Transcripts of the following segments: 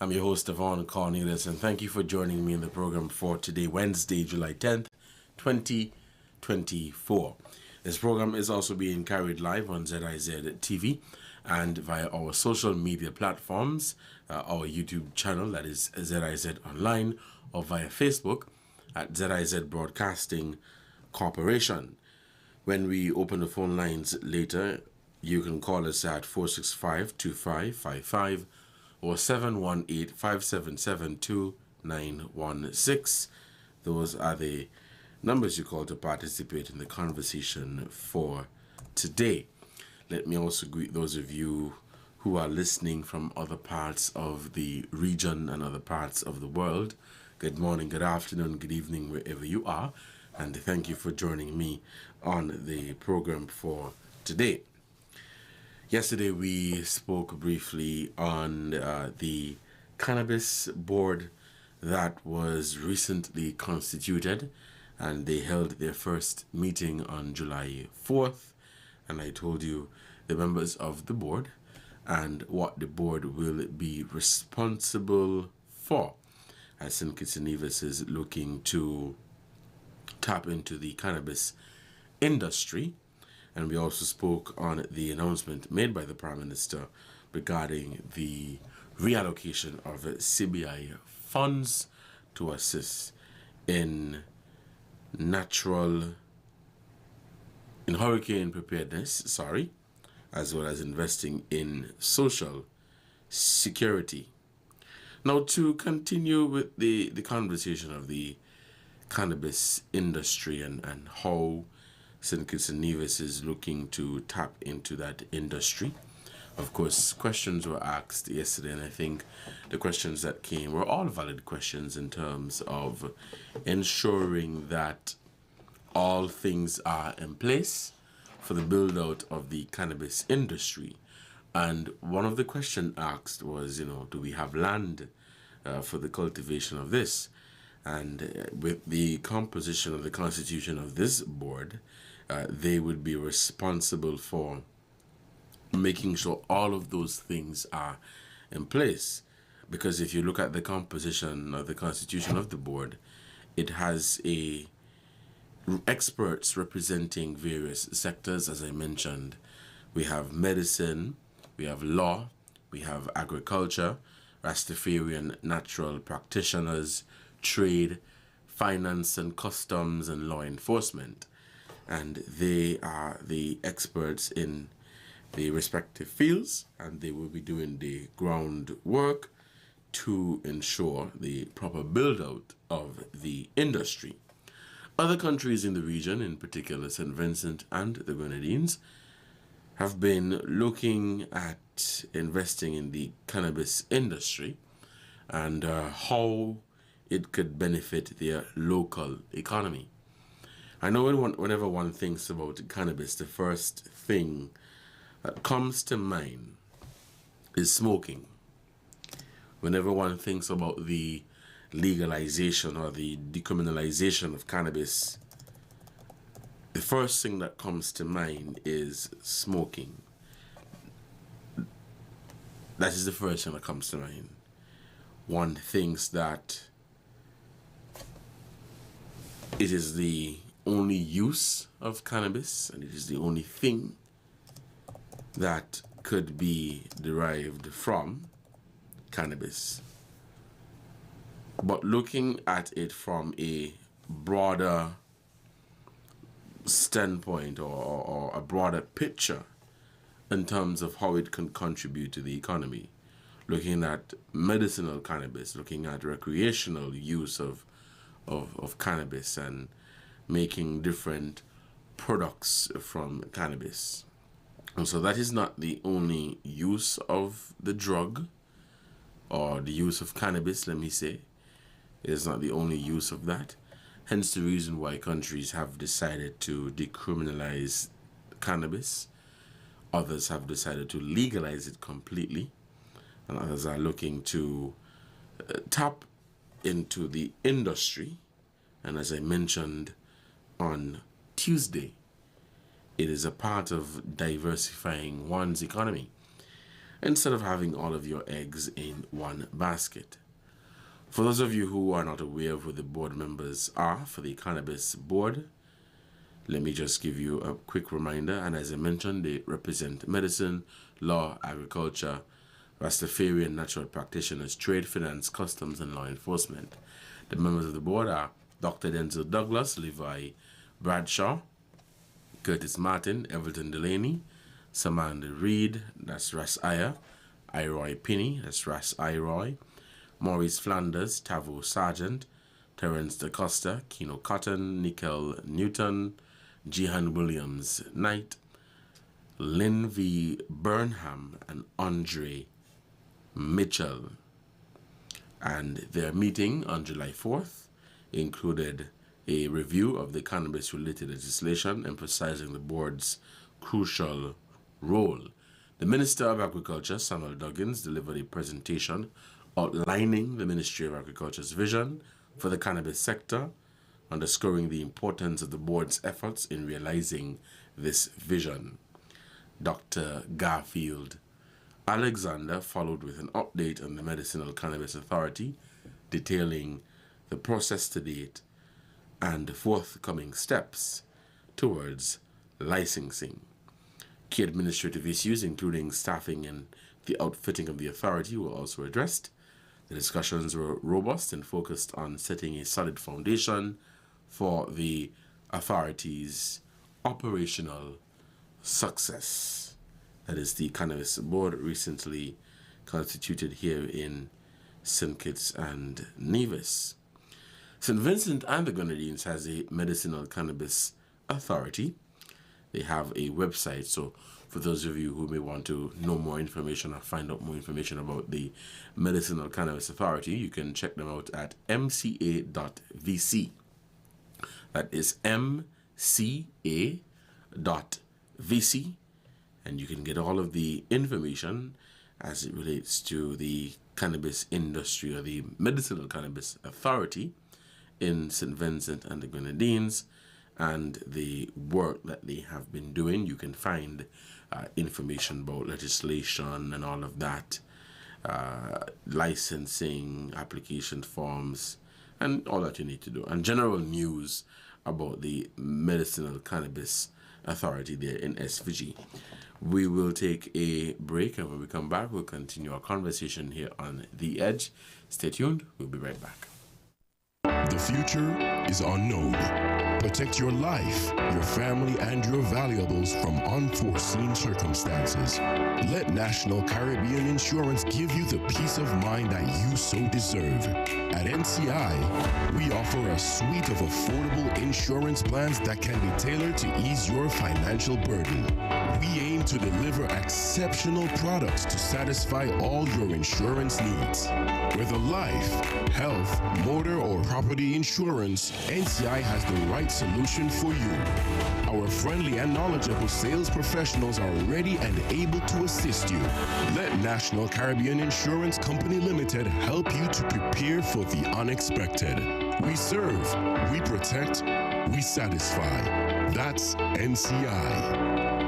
I'm your host, Devonne Cornelius, and thank you for joining me in the program for today, Wednesday, July 10th, 2024. This program is also being carried live on ZIZ TV and via our social media platforms, our YouTube channel, that is ZIZ Online, or via Facebook at ZIZ Broadcasting Corporation. When we open the phone lines later, you can call us at 465-2555 or 718-577-2916. Those are the numbers you call to participate in the conversation for today. Let me also greet those of you who are listening from other parts of the region and other parts of the world. Good morning, good afternoon, good evening, wherever you are. And thank you for joining me on the program for today. Yesterday, we spoke briefly on the cannabis board that was recently constituted, and they held their first meeting on July 4th. And I told you the members of the board and what the board will be responsible for, as St. Kitts and Nevis is looking to tap into the cannabis industry. And we also spoke on the announcement made by the Prime Minister regarding the reallocation of CBI funds to assist in hurricane preparedness, as well as investing in social security. Now, to continue with the conversation of the cannabis industry and how St. Kitts and Nevis is looking to tap into that industry. Of course, questions were asked yesterday, and I think the questions that came were all valid questions in terms of ensuring that all things are in place for the build-out of the cannabis industry. And one of the questions asked was, do we have land for the cultivation of this? And with the composition of the constitution of this board, they would be responsible for making sure all of those things are in place. Because if you look at the composition of the constitution of the board, it has experts representing various sectors. As I mentioned, we have medicine, we have law, we have agriculture, Rastafarian natural practitioners, trade, finance and customs, and law enforcement. And they are the experts in the respective fields, and they will be doing the groundwork to ensure the proper build-out of the industry. Other countries in the region, in particular St. Vincent and the Grenadines, have been looking at investing in the cannabis industry and how it could benefit their local economy. I know whenever one thinks about cannabis, the first thing that comes to mind is smoking. Whenever one thinks about the legalization or the decriminalization of cannabis, the first thing that comes to mind is smoking. That is the first thing that comes to mind. One thinks that it is the only use of cannabis, and it is the only thing that could be derived from cannabis. But looking at it from a broader standpoint or a broader picture in terms of how it can contribute to the economy, looking at medicinal cannabis, looking at recreational use of cannabis, and making different products from cannabis. And so that is not the only use of the drug, or the use of cannabis, let me say. It is not the only use of that. Hence the reason why countries have decided to decriminalize cannabis. Others have decided to legalize it completely. And others are looking to tap into the industry. And as I mentioned on Tuesday, it is a part of diversifying one's economy. instead of having all of your eggs in one basket. For those of you who are not aware of who the board members are for the Cannabis Board, let me just give you a quick reminder. And as I mentioned, they represent medicine, law, agriculture, Rastafarian natural practitioners, trade, finance, customs, and law enforcement. The members of the board are Dr. Denzel Douglas, Levi Bradshaw, Curtis Martin, Everton Delaney, Samantha Reed, that's Ras Iyer, Iroy Pinney, that's Ras Iroy, Maurice Flanders, Tavo Sargent, Terence DaCosta, Keno Cotton, Nickel Newton, Jihan Williams Knight, Lynn V. Burnham, and Andre Mitchell. And their meeting on July 4th included a review of the cannabis-related legislation, emphasizing the board's crucial role. The Minister of Agriculture, Samuel Duggins, delivered a presentation outlining the Ministry of Agriculture's vision for the cannabis sector, underscoring the importance of the board's efforts in realizing this vision. Dr. Garfield Alexander followed with an update on the Medicinal Cannabis Authority, detailing the process to date and the forthcoming steps towards licensing. Key administrative issues, including staffing and the outfitting of the authority, were also addressed. The discussions were robust and focused on setting a solid foundation for the authority's operational success. That is the Cannabis Board, recently constituted here in St. Kitts and Nevis. St. Vincent and the Grenadines has a Medicinal Cannabis Authority. They have a website, so for those of you who may want to know more information or find out more information about the Medicinal Cannabis Authority, you can check them out at mca.vc. That is mca.vc, and you can get all of the information as it relates to the cannabis industry or the Medicinal Cannabis Authority in St. Vincent and the Grenadines and the work that they have been doing. You can find information about legislation and all of that, licensing, application forms, and all that you need to do, and general news about the Medicinal Cannabis Authority there in SVG. We will take a break, and when we come back, we'll continue our conversation here on The Edge. Stay tuned. We'll be right back. The future is unknown. Protect your life, your family, and your valuables from unforeseen circumstances. Let National Caribbean Insurance give you the peace of mind that you so deserve. At NCI, we offer a suite of affordable insurance plans that can be tailored to ease your financial burden. We aim to deliver exceptional products to satisfy all your insurance needs. Whether life, health, motor, or property insurance, NCI has the right solution for you. Our friendly and knowledgeable sales professionals are ready and able to assist you. Let National Caribbean Insurance Company Limited help you to prepare for the unexpected. We serve, we protect, we satisfy. That's NCI.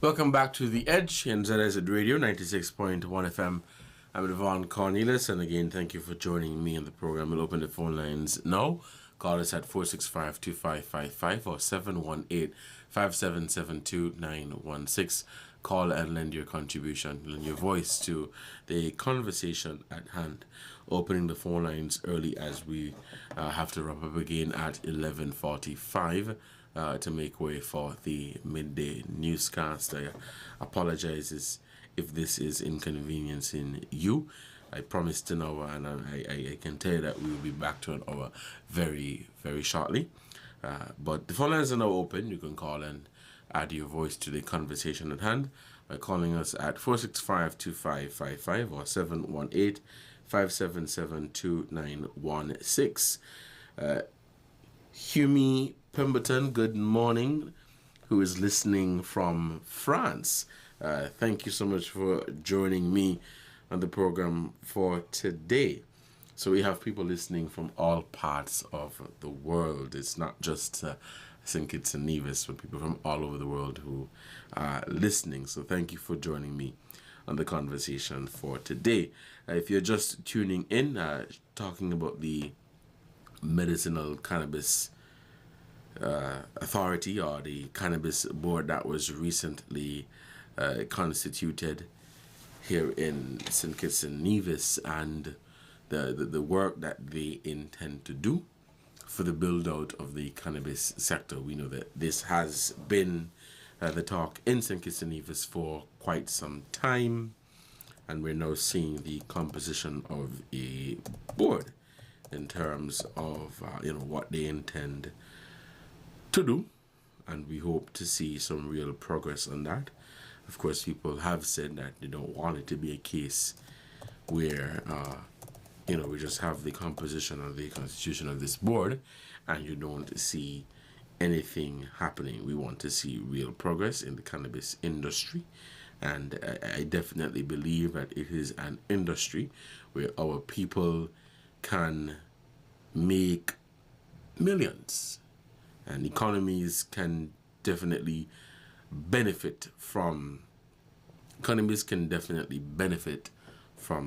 Welcome back to The Edge in ZIZ Radio, 96.1 FM. I'm Devonne Cornelius, and again, thank you for joining me on the program. We'll open the phone lines now. Call us at 465-2555 or 718-577-2916. Call and lend your contribution, lend your voice to the conversation at hand. Opening the phone lines early as we have to wrap up again at 11:45. To make way for the midday newscast. I apologize if this is inconveniencing you. I promised an hour, and I can tell you that we will be back to an hour very, very shortly. But the phone lines are now open. You can call and add your voice to the conversation at hand by calling us at 465-2555 or 718-577-2916. Humi Pemberton, good morning, who is listening from France. Thank you so much for joining me on the program for today. So we have people listening from all parts of the world. It's not just St. Kitts and Nevis, but people from all over the world who are listening. So thank you for joining me on the conversation for today. If you're just tuning in, talking about the Medicinal Cannabis Authority, or the Cannabis Board that was recently constituted here in St. Kitts and Nevis, and the work that they intend to do for the build out of the cannabis sector. We know that this has been the talk in St. Kitts and Nevis for quite some time, and we're now seeing the composition of a board in terms of what they intend to do, and we hope to see some real progress on that. Of course, people have said that they don't want it to be a case where we just have the composition of the constitution of this board and you don't see anything happening. We want to see real progress in the cannabis industry, and I definitely believe that it is an industry where our people can make millions, and economies can definitely benefit from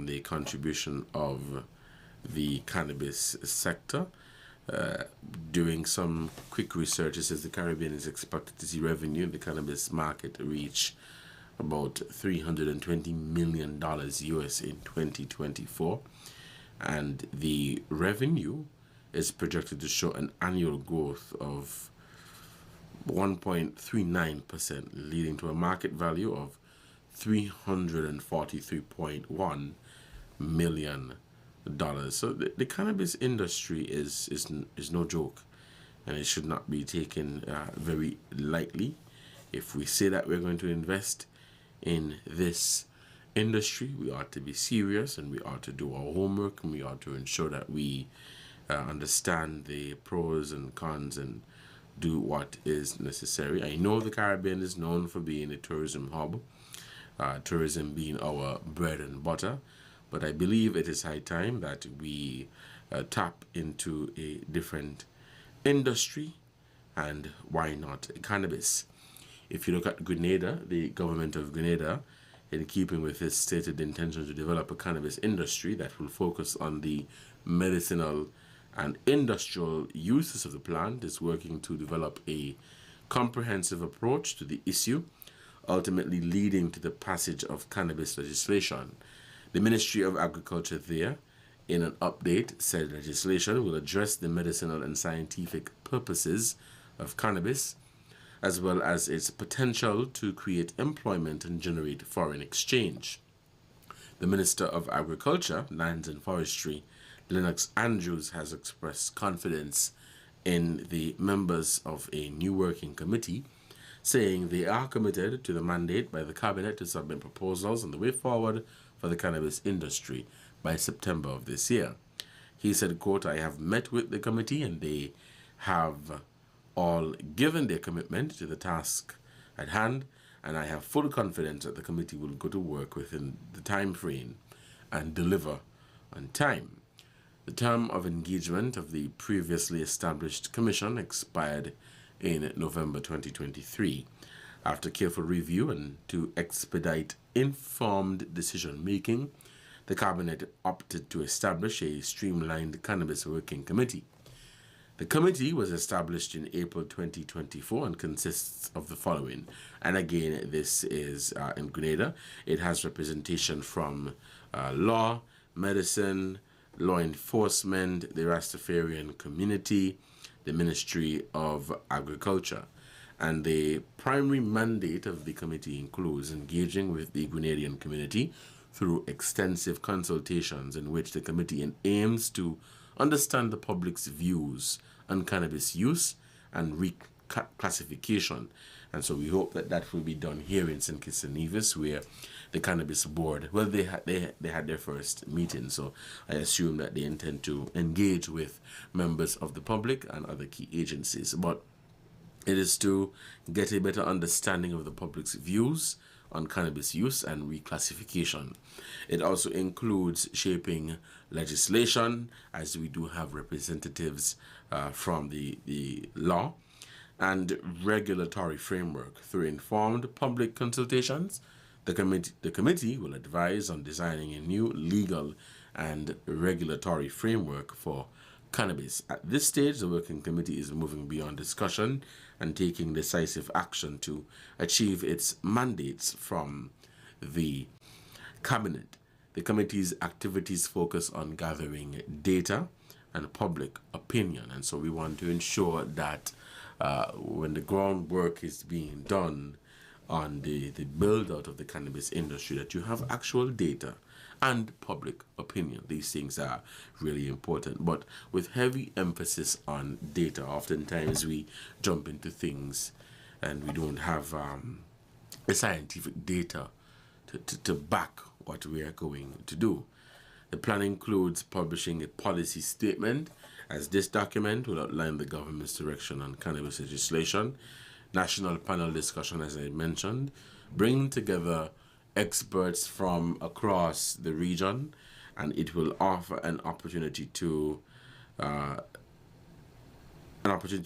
the contribution of the cannabis sector. Doing some quick research, it says the Caribbean is expected to see revenue in the cannabis market reach about $320 million US in 2024, and the revenue is projected to show an annual growth of 1.39%, leading to a market value of $343.1 million. So the cannabis industry is no joke, and it should not be taken very lightly. If we say that we're going to invest in this industry, we ought to be serious, and we ought to do our homework, and we ought to ensure that we understand the pros and cons and do what is necessary. I know the Caribbean is known for being a tourism hub, tourism being our bread and butter, but I believe it is high time that we tap into a different industry, and why not cannabis? If you look at Grenada, the government of Grenada, in keeping with its stated intention to develop a cannabis industry that will focus on the medicinal and industrial uses of the plant, is working to develop a comprehensive approach to the issue, ultimately leading to the passage of cannabis legislation. The Ministry of Agriculture there, in an update, said legislation will address the medicinal and scientific purposes of cannabis, as well as its potential to create employment and generate foreign exchange. The Minister of Agriculture, Lands and Forestry, Lennox Andrews, has expressed confidence in the members of a new working committee, saying they are committed to the mandate by the Cabinet to submit proposals on the way forward for the cannabis industry by September of this year. He said, quote, "I have met with the committee and they have all given their commitment to the task at hand, and I have full confidence that the committee will go to work within the time frame and deliver on time." The term of engagement of the previously established commission expired in November 2023. After careful review and to expedite informed decision-making, the Cabinet opted to establish a streamlined cannabis working committee. The committee was established in April 2024 and consists of the following. And again, this is in Grenada. It has representation from law, medicine, law enforcement, the Rastafarian community, the Ministry of Agriculture. And the primary mandate of the committee includes engaging with the Grenadian community through extensive consultations in which the committee aims to understand the public's views on cannabis use and reclassification. And so we hope that that will be done here in St. Kitts and Nevis, where the Cannabis Board, well, they had their first meeting, so I assume that they intend to engage with members of the public and other key agencies. But it is to get a better understanding of the public's views on cannabis use and reclassification. It also includes shaping legislation, as we do have representatives from the law, and regulatory framework. Through informed public consultations, the committee will advise on designing a new legal and regulatory framework for cannabis. At this stage, the working committee is moving beyond discussion and taking decisive action to achieve its mandates from the cabinet. The committee's activities focus on gathering data and public opinion, and so we want to ensure that when the groundwork is being done on the build out of the cannabis industry, that you have actual data and public opinion. These things are really important, but with heavy emphasis on data. Oftentimes we jump into things and we don't have the scientific data to back what we are going to do. The plan includes publishing a policy statement, as this document will outline the government's direction on cannabis legislation, national panel discussion, as I mentioned, bringing together experts from across the region, and it will offer an opportunity to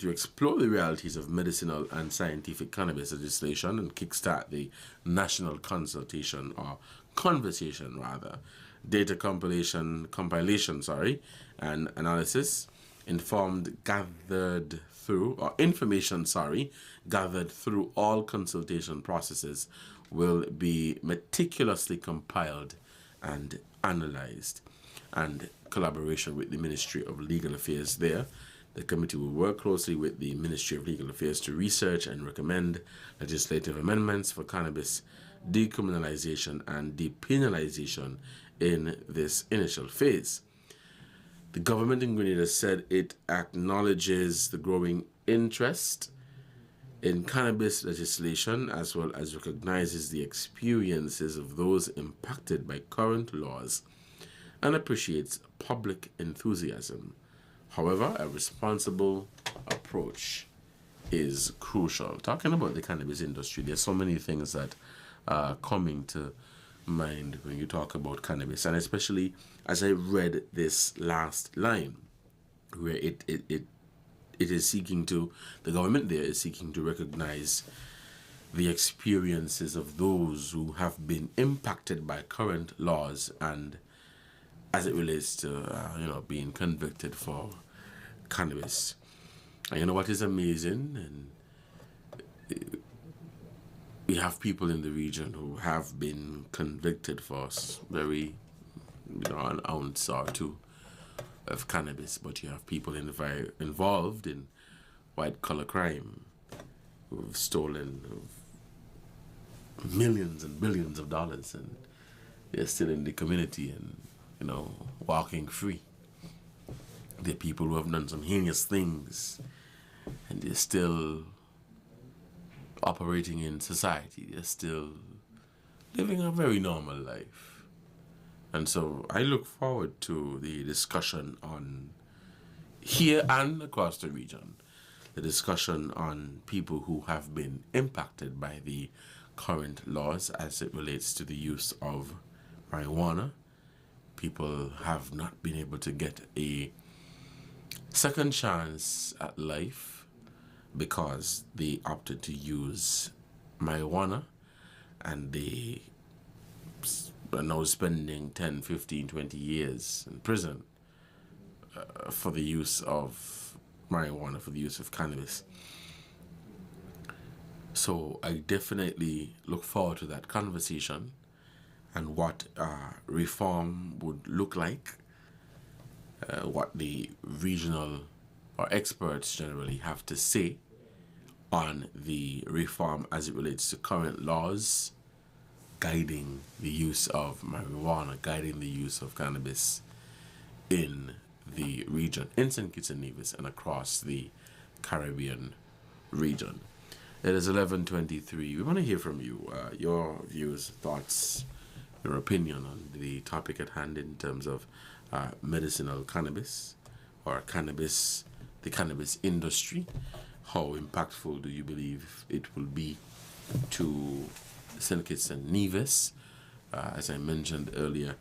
explore the realities of medicinal and scientific cannabis legislation and kickstart the national consultation, or conversation rather, data compilation, and analysis, information gathered through all consultation processes will be meticulously compiled and analyzed, and collaboration with the Ministry of Legal Affairs there. The committee will work closely with the Ministry of Legal Affairs to research and recommend legislative amendments for cannabis decriminalization and depenalization in this initial phase. The government in Grenada said it acknowledges the growing interest in cannabis legislation, as well as recognizes the experiences of those impacted by current laws and appreciates public enthusiasm. However, a responsible approach is crucial. Talking about the cannabis industry, there's so many things that are coming to mind when you talk about cannabis, and especially as I read this last line, where it is seeking to, the government there is seeking to recognize the experiences of those who have been impacted by current laws, and as it relates to being convicted for cannabis. And you know what is amazing, and we have people in the region who have been convicted for very, an ounce or two of cannabis, but you have people involved in white collar crime who've stolen millions and billions of dollars, and they're still in the community and walking free. There are people who have done some heinous things and they're still operating in society. They're still living a very normal life. And so I look forward to the discussion on here and across the region, the discussion on people who have been impacted by the current laws as it relates to the use of marijuana. People have not been able to get a second chance at life because they opted to use marijuana, and they are now spending 10, 15, 20 years in prison for the use of marijuana, for the use of cannabis. So I definitely look forward to that conversation and what reform would look like, what the regional or experts generally have to say on the reform as it relates to current laws guiding the use of marijuana, guiding the use of cannabis in the region, in St. Kitts and Nevis and across the Caribbean region. It is 11:23. We want to hear from you, your views, thoughts, your opinion on the topic at hand in terms of medicinal cannabis or cannabis, the cannabis industry. How impactful do you believe it will be to St. Kitts and Nevis? As I mentioned earlier,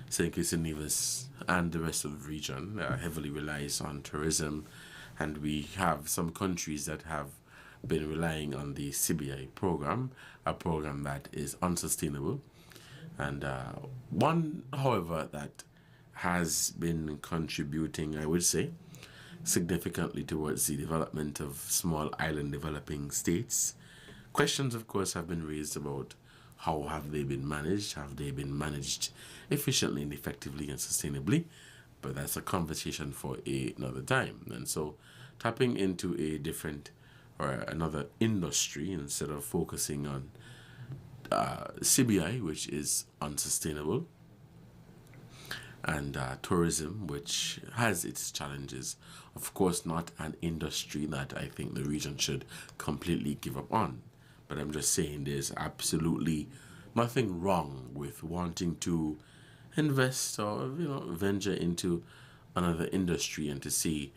St. Kitts and Nevis and the rest of the region heavily relies on tourism, and we have some countries that have been relying on the CBI program, a program that is unsustainable, and one, however, that has been contributing, I would say, significantly towards the development of small island developing states. Questions, of course, have been raised about how have they been managed? Have they been managed efficiently and effectively and sustainably? But that's a conversation for another time. And so tapping into a different or another industry instead of focusing on CBI, which is unsustainable, and tourism, which has its challenges. Of course, not an industry that I think the region should completely give up on. But I'm just saying there's absolutely nothing wrong with wanting to invest or venture into another industry and to see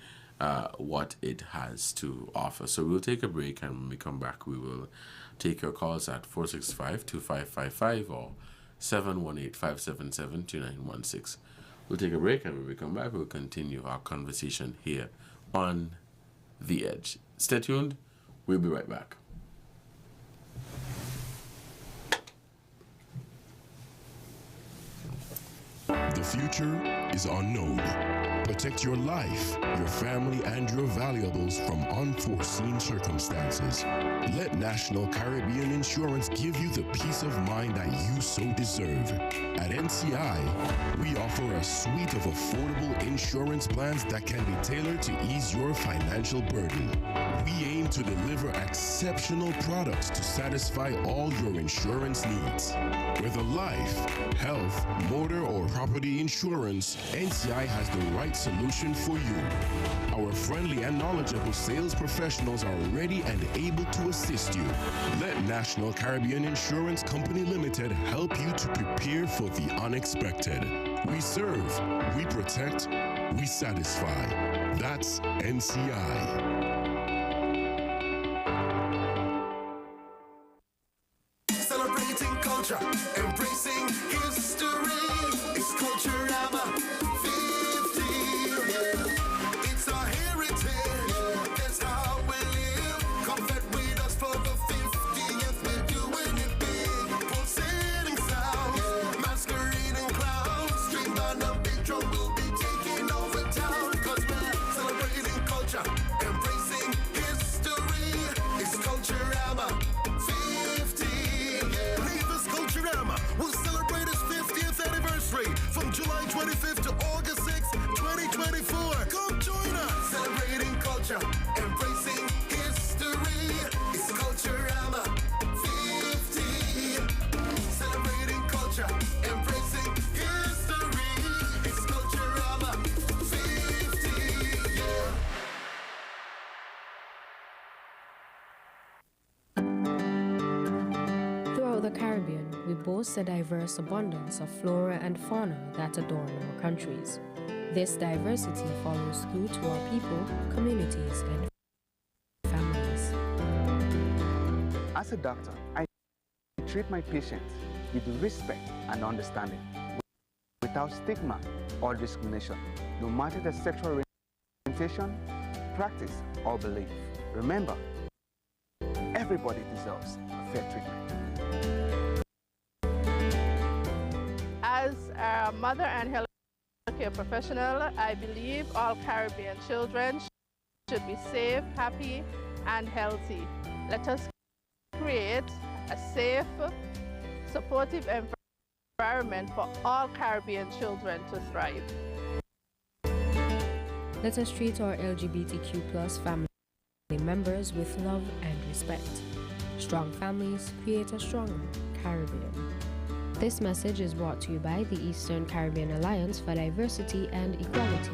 what it has to offer. So we'll take a break, and when we come back, we will take your calls at 465-2555 or 718-577-2916. We'll take a break, and when we come back, we'll continue our conversation here on The Edge. Stay tuned. We'll be right back. The future is unknown. Protect your life, your family, and your valuables from unforeseen circumstances. Let National Caribbean Insurance give you the peace of mind that you so deserve. At NCI, we offer a suite of affordable insurance plans that can be tailored to ease your financial burden. We aim to deliver exceptional products to satisfy all your insurance needs. Whether life, health, motor, or property insurance, NCI has the right solution for you. Our friendly and knowledgeable sales professionals are ready and able to assist you. Let National Caribbean Insurance Company Limited help you to prepare for the unexpected. We serve, we protect, we satisfy. That's NCI. Celebrating culture, embracing history. It's Culturama 50. Yeah. It's our heritage. That's how we live. Come vet with us for the 50th. We're doing it big. Pulsating sounds, masquerading clowns. String on a big drum, we'll be taking over town. 'Cause we're celebrating culture, embracing history. It's Culturama 50. We'll celebrate its 50th anniversary from July 25th to August 6th, 2024. Come join us. Celebrating culture, embracing history. It's Culturama 50. Celebrating culture, embracing history. It's Culturama 50. Yeah. Throughout the Caribbean, we boast a diverse abundance of flora and fauna that adorn our countries. This diversity follows through to our people, communities, and families. As a doctor, I treat my patients with respect and understanding, without stigma or discrimination, no matter the sexual orientation, practice, or belief. Remember, everybody deserves a fair treatment. As a mother and healthcare professional, I believe all Caribbean children should be safe, happy, and healthy. Let us create a safe, supportive environment for all Caribbean children to thrive. Let us treat our LGBTQ+ family members with love and respect. Strong families create a stronger Caribbean. This message is brought to you by the Eastern Caribbean Alliance for Diversity and Equality.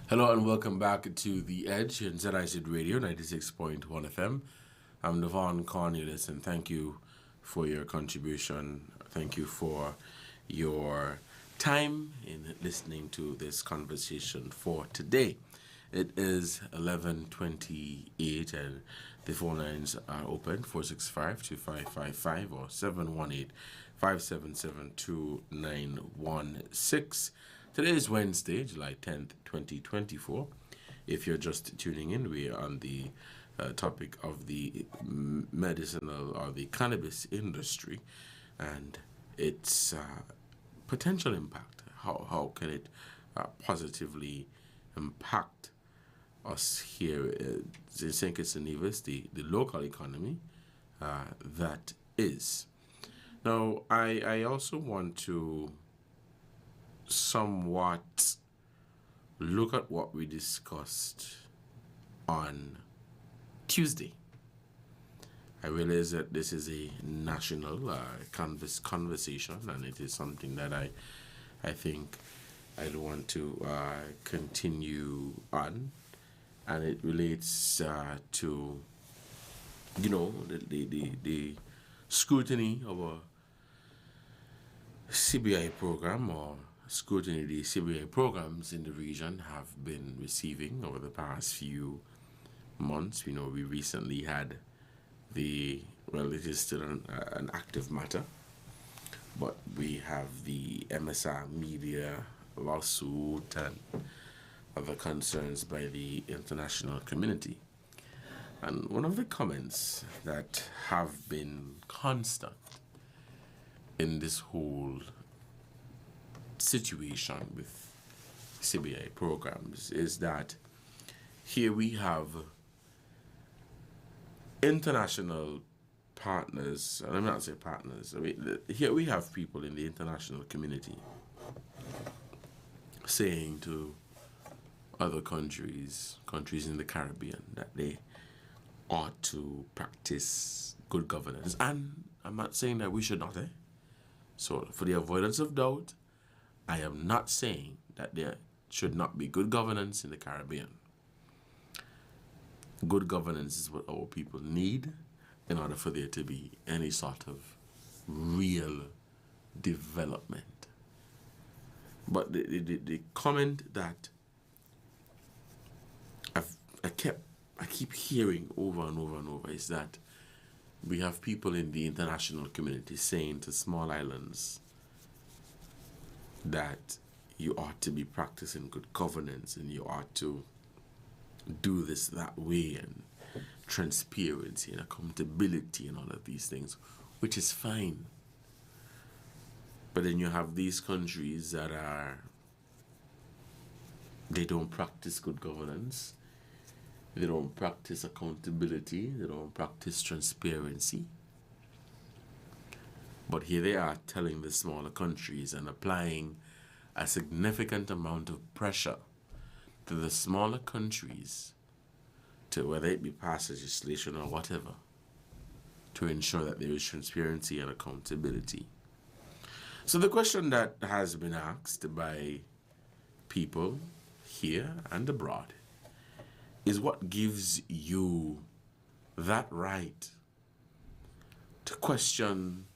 Hello and welcome back to The Edge in ZIZ Radio 96.1 FM. I'm Devonne, Cornelius, and thank you for your contribution. Thank you for your time in listening to this conversation for today. It is 11:28 and the phone lines are open 465-2555 or 718-577-2916. Today is Wednesday, July 10th, 2024. If you're just tuning in, we are on the topic of the medicinal or the cannabis industry and its potential impact. How can it positively impact us here in St. Kitts and Nevis, the local economy that is. Now, I also want to somewhat look at what we discussed on Tuesday. I realize that this is a national conversation, and it is something that I think I'd want to continue on, and it relates to the scrutiny of a CBI program or scrutiny the CBI programs in the region have been receiving over the past few months. We recently had it is still an active matter, but we have the MSR media lawsuit and other concerns by the international community. And one of the comments that have been constant in this whole situation with CBI programs is that here we have international partners, and I'm not saying partners, here we have people in the international community saying to other countries in the Caribbean, that they ought to practice good governance. And I'm not saying that we should not, So for the avoidance of doubt, I am not saying that there should not be good governance in the Caribbean. Good governance is what our people need in order for there to be any sort of real development. But the comment that I keep hearing over and over and over is that we have people in the international community saying to small islands that you ought to be practicing good governance and you ought to do this that way, and transparency and accountability and all of these things, which is fine. But then you have these countries that they don't practice good governance, they don't practice accountability, they don't practice transparency. But here they are telling the smaller countries and applying a significant amount of pressure to the smaller countries, to whether it be pass legislation or whatever, to ensure that there is transparency and accountability. So the question that has been asked by people here and abroad is, what gives you that right to question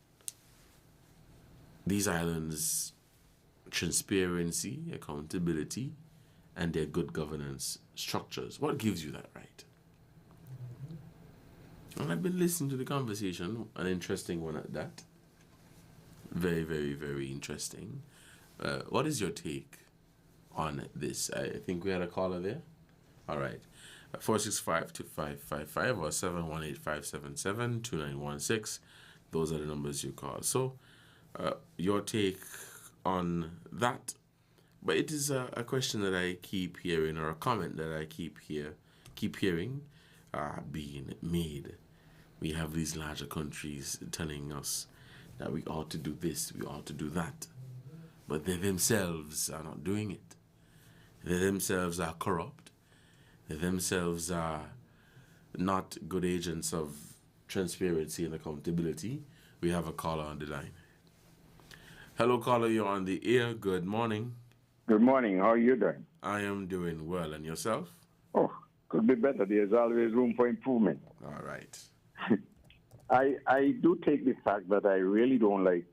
these islands' transparency, accountability, and their good governance structures? What gives you that right? And I've been listening to the conversation, an interesting one at that. Very, very, very interesting. What is your take on this? I think we had a caller there. All right. 465-2555 or 718-577-2916. Those are the numbers you call. So, your take on that. But it is a question that I keep hearing, or a comment that I keep hearing being made. We have these larger countries telling us that we ought to do this, we ought to do that, but they themselves are not doing it. They themselves are corrupt. They themselves are not good agents of transparency and accountability. We have a caller on the line. Hello, caller, you're on the air. Good morning. Good morning. How are you doing? I am doing well. And yourself? Oh, could be better. There's always room for improvement. All right. I do take the fact that I really don't like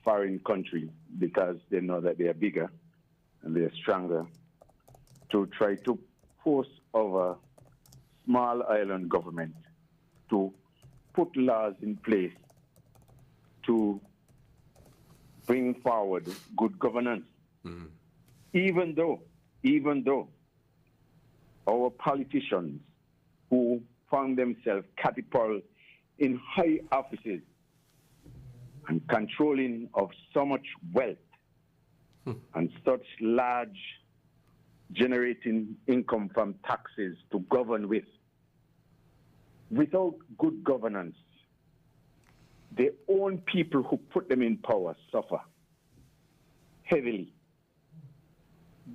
foreign countries because they know that they are bigger and they're stronger to try to force over small island government to put laws in place to bring forward good governance. Mm-hmm. Even though our politicians who found themselves catapulted in high offices and controlling of so much wealth and such large generating income from taxes to govern with, without good governance, their own people who put them in power suffer heavily.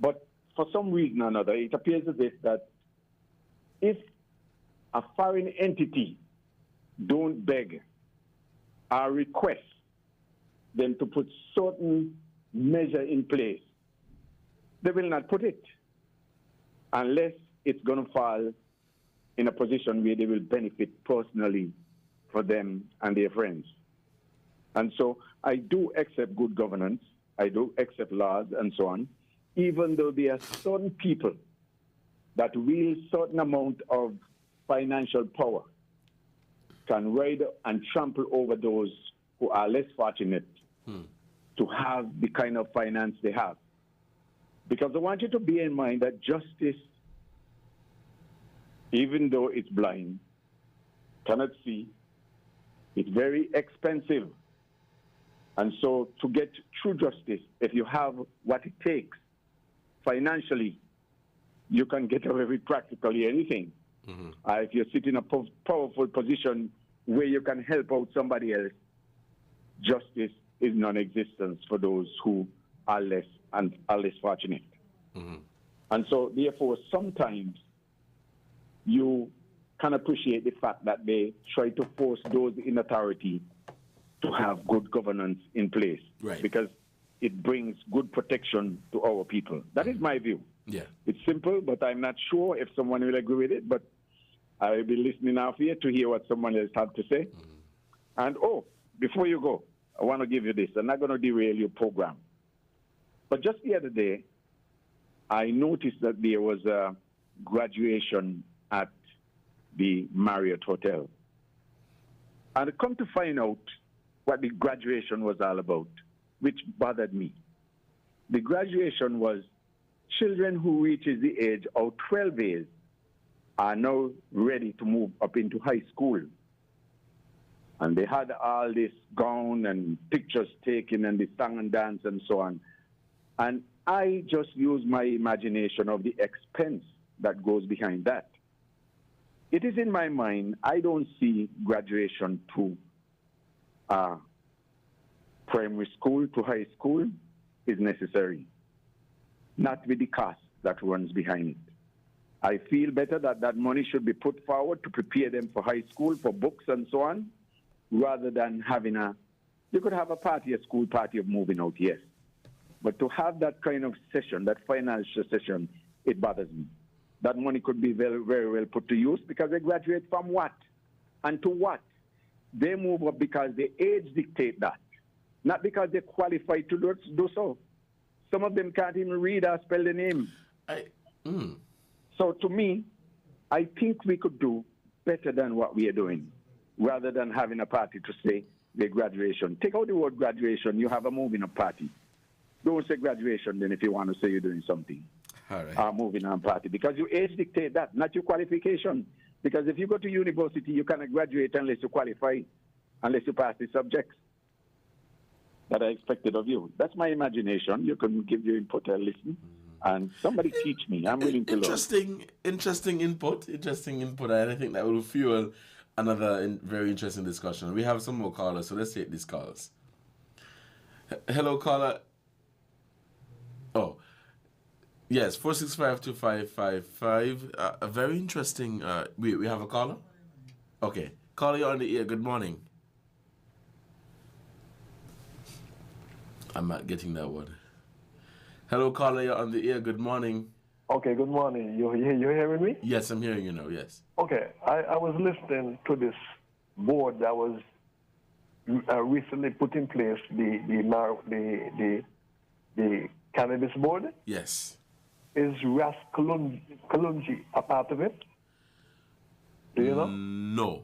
But for some reason or another, it appears as if that if a foreign entity don't beg or request them to put certain measure in place, they will not put it unless it's going to fall in a position where they will benefit personally for them and their friends. And so I do accept good governance, I do accept laws and so on, even though there are certain people that wield certain amount of financial power can ride and trample over those who are less fortunate to have the kind of finance they have. Because I want you to bear in mind that justice, even though it's blind, cannot see, it's very expensive. And so to get true justice, if you have what it takes financially, you can get away with practically anything. Mm-hmm. If you're sitting in a powerful position where you can help out somebody else, justice is non-existent for those who are less fortunate. Mm-hmm. And so, therefore, sometimes you can appreciate the fact that they try to force those in authority to have good governance in place, right, because it brings good protection to our people. That is my view. Yeah, it's simple, but I'm not sure if someone will agree with it, but I will be listening out here to hear what someone else has to say. Mm-hmm. And, before you go, I want to give you this. I'm not going to derail your program. But just the other day, I noticed that there was a graduation at the Marriott Hotel. And I come to find out what the graduation was all about, which bothered me. The graduation was children who reaches the age of 12 years are now ready to move up into high school. And they had all this gown and pictures taken and the song and dance and so on. And I just use my imagination of the expense that goes behind that. It is in my mind, I don't see graduation to primary school to high school is necessary, not with the cost that runs behind it. I feel better that that money should be put forward to prepare them for high school, for books and so on, rather than having you could have a party, a school party of moving out, yes. But to have that kind of session, that financial session, it bothers me. That money could be very, very well put to use because they graduate from what? And to what? They move up because the age dictate that, not because they're qualified to do so. Some of them can't even read or spell the name. So to me, I think we could do better than what we are doing, rather than having a party to say the graduation. Take out the word graduation, you have a moving up party. Don't say graduation then if you want to say you're doing something. All right. Moving on party. Because your age dictate that, not your qualification. Because if you go to university, you cannot graduate unless you qualify, unless you pass the subjects that are expected of you. That's my imagination. You can give your input and listen. And somebody teach me. I'm willing to learn. Interesting input. And I think that will fuel another very interesting discussion. We have some more callers, so let's take these calls. Hello, caller. Oh, Yes, 465-2555. A very interesting. We have a caller? Okay. Caller, you're on the air. Good morning. I'm not getting that one. Hello, caller, you're on the air. Good morning. Okay, good morning. You hearing me? Yes, I'm hearing you now, yes. Okay, I was listening to this board that was recently put in place, the cannabis board. Yes. Is Ras Kalunji a part of it? Do you know?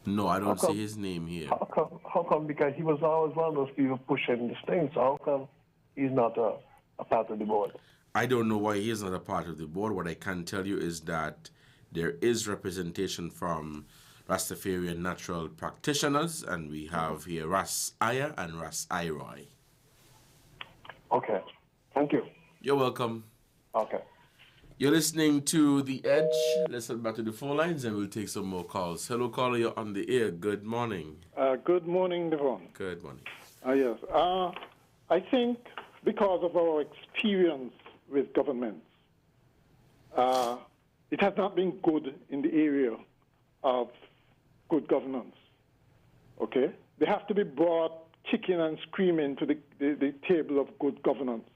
No, I don't see his name here. How come? Because he was always one of those people pushing this thing, so how come he's not a part of the board? I don't know why he is not a part of the board. What I can tell you is that there is representation from Rastafarian natural practitioners, and we have here Ras Aya and Ras Iroy. Okay, thank you. You're welcome. Okay. You're listening to The Edge. Let's head back to the phone lines and we'll take some more calls. Hello, caller, you're on the air. Good morning. Good morning, Devonne. Good morning. Yes. I think because of our experience with governments, it has not been good in the area of good governance. Okay? They have to be brought kicking and screaming to the table of good governance.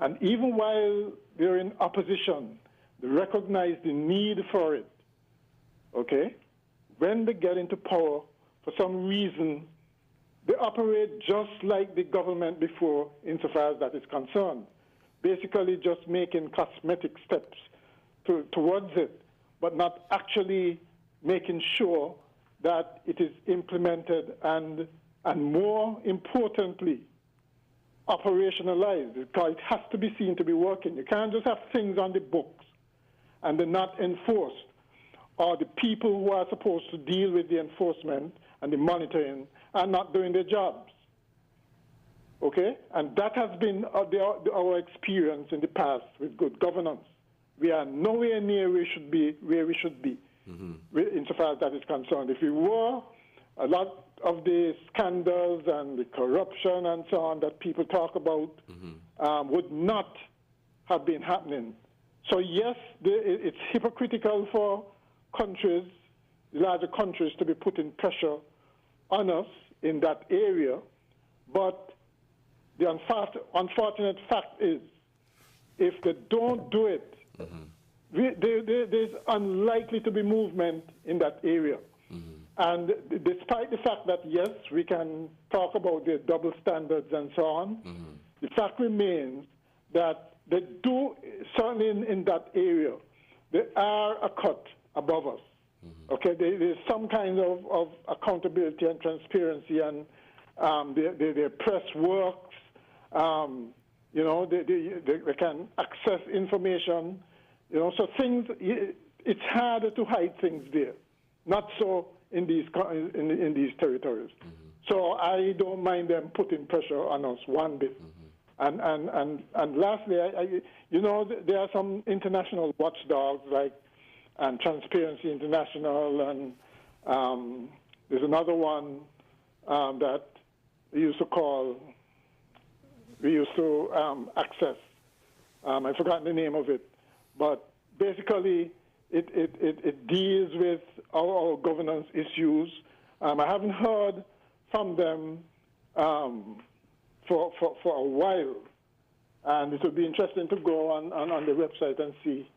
And even while they're in opposition, they recognize the need for it. Okay? When they get into power, for some reason, they operate just like the government before, insofar as that is concerned. Basically just making cosmetic steps towards it, but not actually making sure that it is implemented and more importantly, operationalized, because it has to be seen to be working. You can't just have things on the books and they're not enforced, or the people who are supposed to deal with the enforcement and the monitoring are not doing their jobs. Okay? And that has been our experience in the past with good governance. We are nowhere near where we should be, insofar as that is concerned. If we were, a lot of the scandals and the corruption and so on that people talk about would not have been happening. So yes, it's hypocritical for countries, larger countries, to be putting pressure on us in that area, but the unfortunate fact is, if they don't do it, there's unlikely to be movement in that area. And despite the fact that, yes, we can talk about the double standards and so on, the fact remains that they do, certainly in that area, they are a cut above us. Okay, there's some kind of accountability and transparency, and their press works. You know, they can access information. You know, so things, it's harder to hide things there. Not so in these territories. So I don't mind them putting pressure on us one bit. And lastly, you know, there are some international watchdogs like Transparency International, and there's another one that we used to access. I've forgotten the name of it, but basically it deals with our governance issues. I haven't heard from them for a while, and it would be interesting to go on the website and see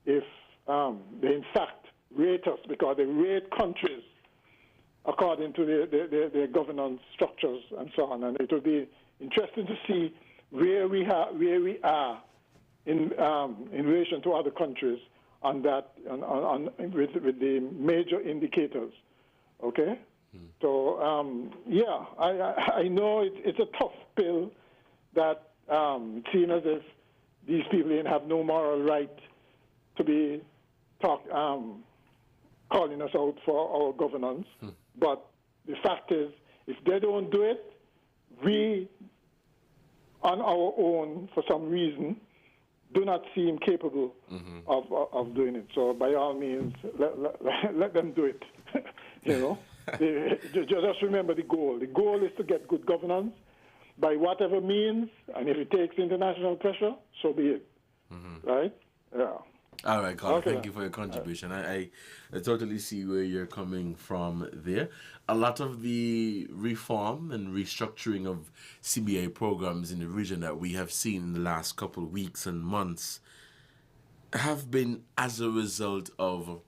if they in fact rate us, because they rate countries according to their governance structures and so on. And it would be interesting to see where we are in relation to other countries on that, with the major indicators. Okay? So, yeah, I know it's a tough pill that it seems as if these people didn't have no moral right to be calling us out for our governance. But the fact is, if they don't do it, we, on our own, for some reason, do not seem capable of doing it. So by all means, let them do it. You know, just remember the goal. The goal is to get good governance, by whatever means, and if it takes international pressure, so be it. Right? Yeah. All right, Carl, Okay. thank you for your contribution. I totally see where you're coming from there. A lot of the reform and restructuring of CBA programs in the region that we have seen in the last couple of weeks and months have been as a result of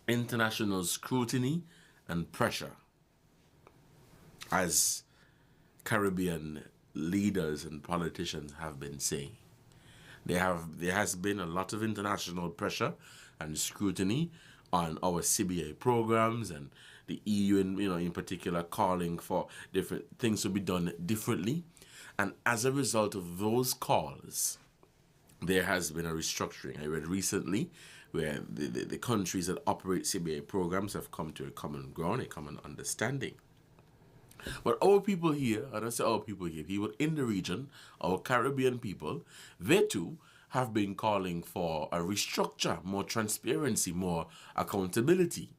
international scrutiny and pressure, as Caribbean leaders and politicians have been saying. There has been a lot of international pressure and scrutiny on our CBA programs, and the EU, in particular, calling for different things to be done differently. And as a result of those calls, there has been a restructuring. I read recently where the countries that operate CBA programs have come to a common ground, a common understanding. But our people here, and I say our people here, people in the region, our Caribbean people, they too have been calling for a restructure, more transparency, more accountability.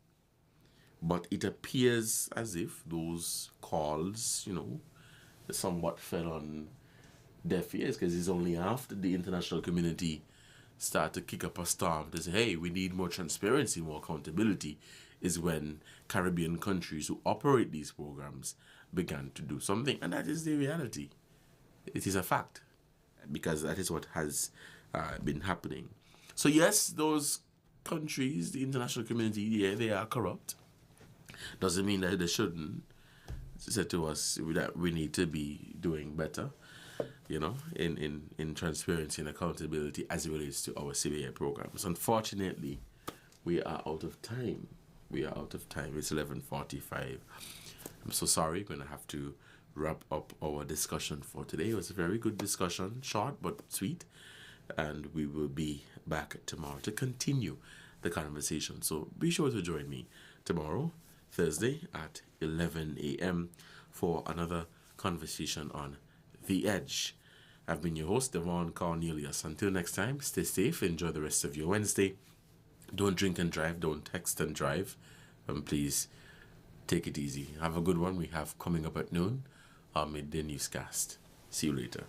But it appears as if those calls, somewhat fell on deaf ears, because it's only after the international community start to kick up a storm to say, hey, we need more transparency, more accountability, is when Caribbean countries who operate these programs began to do something. And that is the reality. It is a fact, because that is what has been happening. So yes, those countries, the international community, yeah, they are corrupt. Doesn't mean that they shouldn't say to us that we need to be doing better, in transparency and accountability as it relates to our CBA programs. Unfortunately, we are out of time. It's 11:45. I'm so sorry. We're going to have to wrap up our discussion for today. It was a very good discussion, short but sweet. And we will be back tomorrow to continue the conversation. So be sure to join me tomorrow, Thursday at 11 a.m. for another conversation on The Edge. I've been your host, Devonne Cornelius. Until next time, stay safe. Enjoy the rest of your Wednesday. Don't drink and drive. Don't text and drive. And please take it easy. Have a good one. We have coming up at noon our midday newscast. See you later.